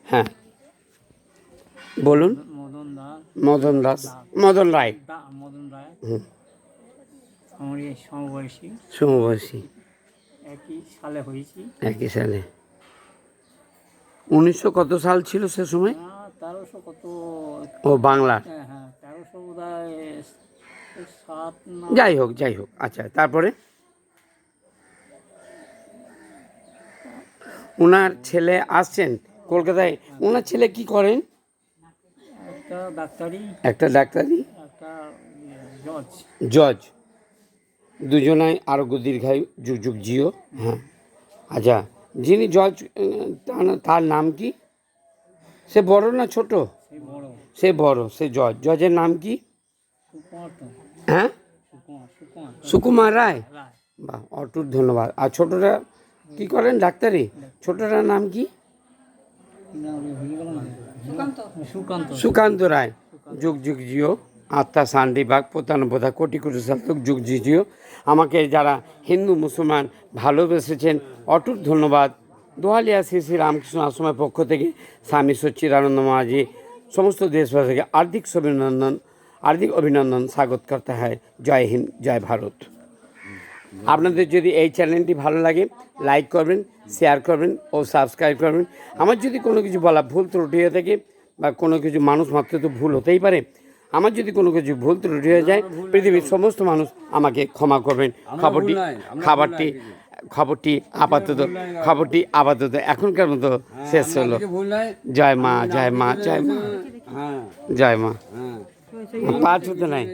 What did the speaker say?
হ্যাঁ বলুন। মদন দাস, মদন রায়। হুম, আমার সমবয়সী, সমবয়সী, একই সালে হয়েছি। একই সালে। 1900 কত সাল ছিল সে সময়? 1300 কত? ও বাংলার। হ্যাঁ 1300 বোধ হয় 7 না। যাই হোক যাই হোক, আচ্ছা তারপরে ওনার ছেলে আসছেন কলকাতায়। ওনার ছেলে কি করেন? একটা ডাক্তারি, একটা ডাক্তারি, একটা জজ। জজ। দুজনাই আরোগ্য দীর্ঘায়ু, যুগ যুগ জিও। হ্যাঁ আচ্ছা, যিনি জজ তার নাম কি? সে বড় না ছোট? সেই বড়। সে বড়, সে জজ। জজের নাম কি? সুকুমার তো। হ্যাঁ, সুকুমার সুকুমার রায়। রায়। বাহ, অটুট ধন্যবাদ। আর ছোটটা কি করেন? ডাক্তারি। ছোটটার নাম কি? সুকান্ত। সুকান্ত রায়। যুগ যুগ জিও, আত্মা শান্তি বাগ, 95 কোটি কোটি সার্থক, যুগ যুগ জিও। আমাকে যারা হিন্দু মুসলমান ভালোবেসেছেন, অটুট ধন্যবাদ। দোহালিয়া শ্রী শ্রী রামকৃষ্ণ আশ্রমের পক্ষ থেকে স্বামী সচ্চিদানন্দ মহারাজি সমস্ত দেশবাসীকে হার্দিক অভিনন্দন স্বাগত করতে হয়। জয় হিন্দ, জয় ভারত। আপনাদের যদি এই চ্যানেলটি ভালো লাগে, লাইক করবেন, শেয়ার করবেন ও সাবস্ক্রাইব করবেন। আমার যদি কোনো কিছু বলা ভুল ত্রুটি হয়ে থাকে, বা কোনো কিছু, মানুষ মাত্র তো ভুল হতেই পারে, আমার যদি কোনো কিছু ভুল ত্রুটি হয়ে যায়, পৃথিবীর সমস্ত মানুষ আমাকে ক্ষমা করবেন। খবরটি আপাতত এখনকার মতো শেষ হলো। জয় মা, জয় মা, জয় মা, জয় মা। 5 হতে নাই।